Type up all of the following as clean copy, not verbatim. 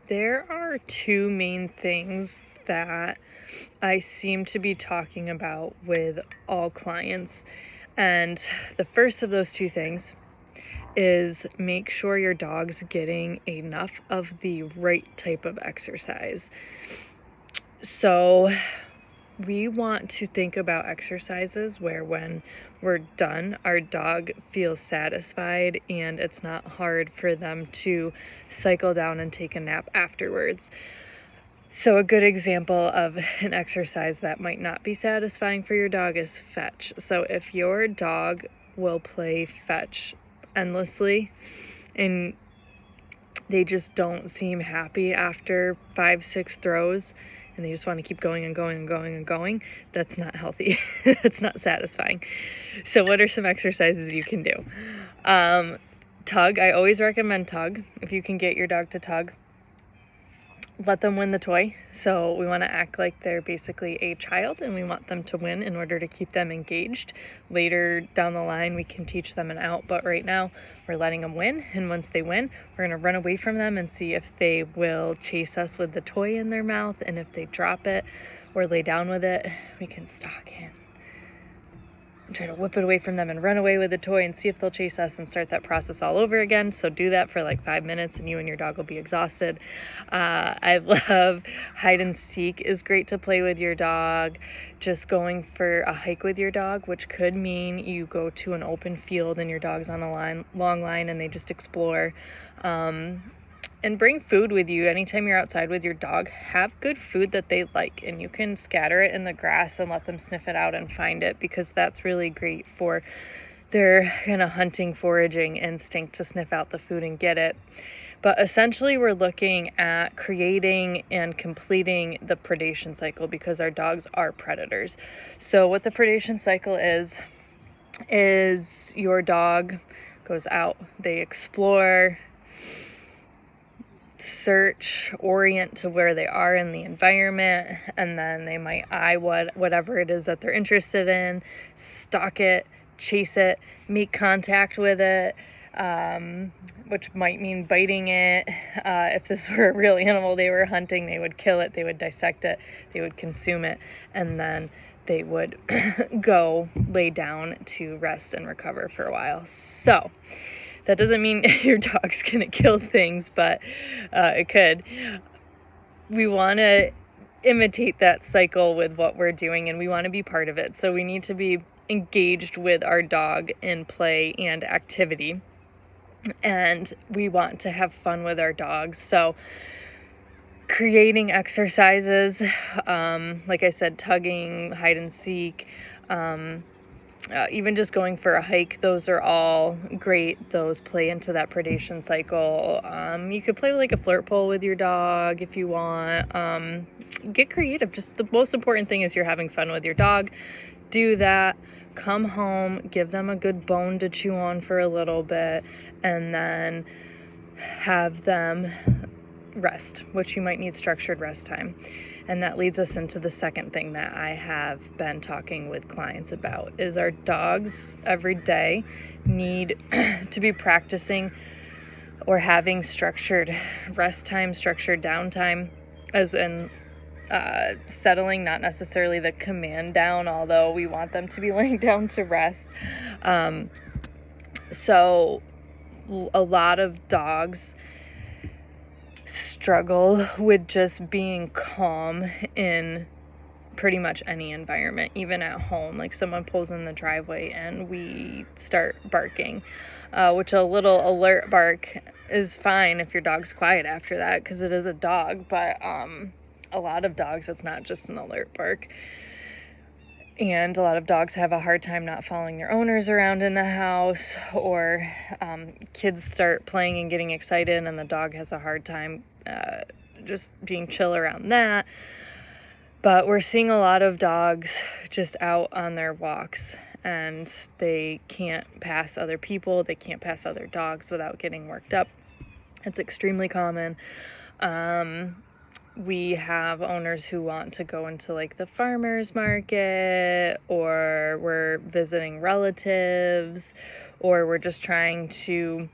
There are two main things that I seem to be talking about with all clients. And the first of those two things is make sure your dog's getting enough of the right type of exercise. So we want to think about exercises where when we're done, our dog feels satisfied and it's not hard for them to cycle down and take a nap afterwards. So a good example of an exercise that might not be satisfying for your dog is fetch. So if your dog will play fetch endlessly and they just don't seem happy after 5-6 throws and they just want to keep going and going and going and going, that's not healthy. That's not satisfying. So what are some exercises you can do? Tug. I always recommend tug. If you can get your dog to tug, let them win the toy. So we want to act like they're basically a child and we want them to win in order to keep them engaged. Later down the line, we can teach them an out, but right now we're letting them win. And once they win, we're going to run away from them and see if they will chase us with the toy in their mouth. And if they drop it or lay down with it, we can stalk in and try to whip it away from them and run away with the toy and see if they'll chase us and start that process all over again. So do that for like 5 minutes and you and your dog will be exhausted. I love hide and seek is great to play with your dog. Just going for a hike with your dog, which could mean you go to an open field and your dog's on a long line and they just explore. And bring food with you. Anytime you're outside with your dog, have good food that they like, and you can scatter it in the grass and let them sniff it out and find it, because that's really great for their kind of hunting, foraging instinct to sniff out the food and get it. But essentially we're looking at creating and completing the predation cycle because our dogs are predators. So what the predation cycle is your dog goes out, they explore, search, orient to where they are in the environment, and then they might eye whatever it is that they're interested in, stalk it, chase it, make contact with it, which might mean biting it. If this were a real animal they were hunting, they would kill it, they would dissect it, they would consume it, and then they would go lay down to rest and recover for a while. So that doesn't mean your dog's going to kill things, but it could. We want to imitate that cycle with what we're doing, and we want to be part of it. So we need to be engaged with our dog in play and activity, and we want to have fun with our dogs. So creating exercises, like I said, tugging, hide and seek, even just going for a hike, those are all great. Those play into that predation cycle. You could play like a flirt pole with your dog if you want. Get creative. Just the most important thing is you're having fun with your dog. Do that. Come home, give them a good bone to chew on for a little bit, and then have them rest, which you might need structured rest time. And that leads us into the second thing that I have been talking with clients about is our dogs every day need to be practicing or having structured rest time, structured downtime, as in settling, not necessarily the command down, although we want them to be laying down to rest. So a lot of dogs struggle with just being calm in pretty much any environment, even at home. Like someone pulls in the driveway and we start barking, which a little alert bark is fine if your dog's quiet after that because it is a dog, but a lot of dogs, it's not just an alert bark. And a lot of dogs have a hard time not following their owners around in the house, or kids start playing and getting excited and the dog has a hard time just being chill around that. But we're seeing a lot of dogs just out on their walks and they can't pass other people, they can't pass other dogs without getting worked up. It's extremely common. We have owners who want to go into like the farmer's market, or we're visiting relatives, or we're just trying to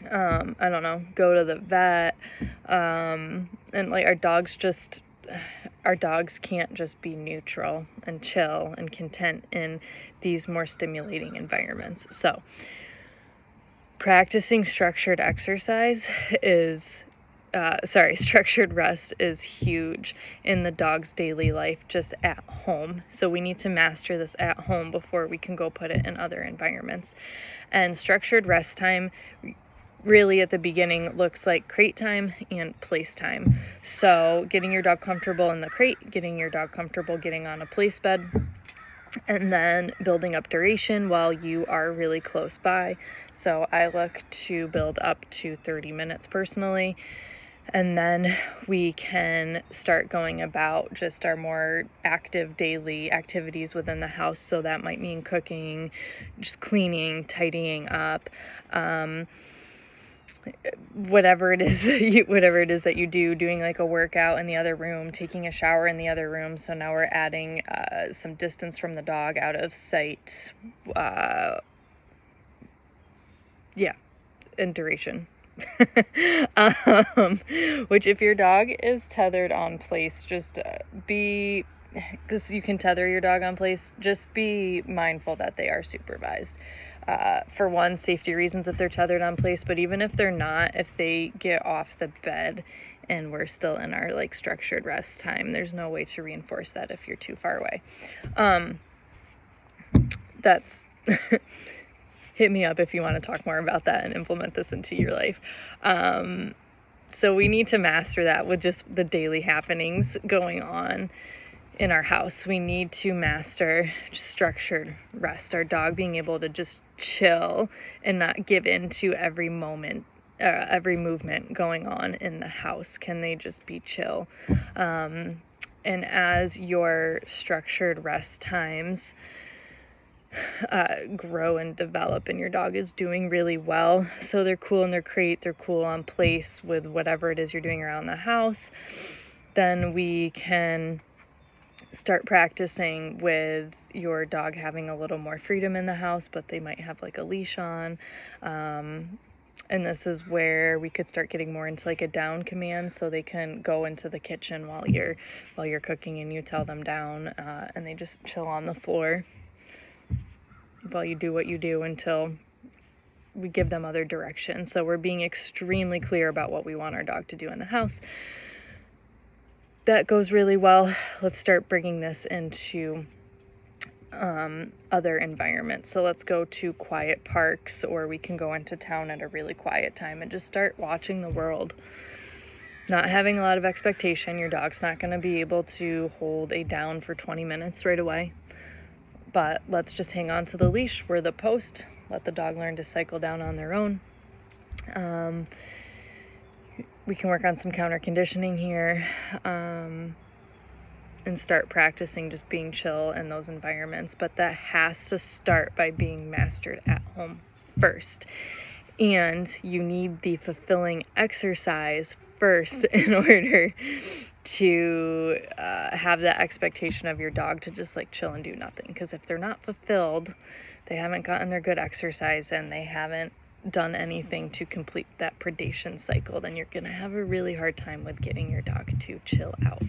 I don't know, go to the vet. And like our dogs can't just be neutral and chill and content in these more stimulating environments. So practicing structured exercise is structured rest is huge in the dog's daily life just at home. So we need to master this at home before we can go put it in other environments. And structured rest time really at the beginning looks like crate time and place time. So getting your dog comfortable in the crate, getting your dog comfortable getting on a place bed, and then building up duration while you are really close by. So I look to build up to 30 minutes personally. And then we can start going about just our more active daily activities within the house. So that might mean cooking, just cleaning, tidying up, whatever it is that you do, doing like a workout in the other room, taking a shower in the other room. So now we're adding some distance from the dog, out of sight, and duration. Which if your dog is tethered on place, just because you can tether your dog on place, just be mindful that they are supervised. For one, safety reasons if they're tethered on place, but even if they're not, if they get off the bed and we're still in our like structured rest time, there's no way to reinforce that if you're too far away. That's hit me up if you want to talk more about that and implement this into your life. So we need to master that with just the daily happenings going on in our house. We need to master structured rest, our dog being able to just chill and not give in to every movement going on in the house. Can they just be chill? And as your structured rest times grow and develop and your dog is doing really well, so they're cool in their crate, they're cool on place with whatever it is you're doing around the house, then we can start practicing with your dog having a little more freedom in the house, but they might have like a leash on. And this is where we could start getting more into like a down command, so they can go into the kitchen while you're cooking and you tell them down, and they just chill on the floor while you do what you do until we give them other directions. So we're being extremely clear about what we want our dog to do in the house. That goes really well. Let's start bringing this into other environments. So let's go to quiet parks, or we can go into town at a really quiet time and just start watching the world. Not having a lot of expectation. Your dog's not going to be able to hold a down for 20 minutes right away. But let's just hang on to the leash. We're the post. Let the dog learn to cycle down on their own. We can work on some counter conditioning here, and start practicing just being chill in those environments. But that has to start by being mastered at home first. And you need the fulfilling exercise first in order to have that expectation of your dog to just like chill and do nothing. Because if they're not fulfilled, they haven't gotten their good exercise and they haven't done anything to complete that predation cycle, then you're going to have a really hard time with getting your dog to chill out.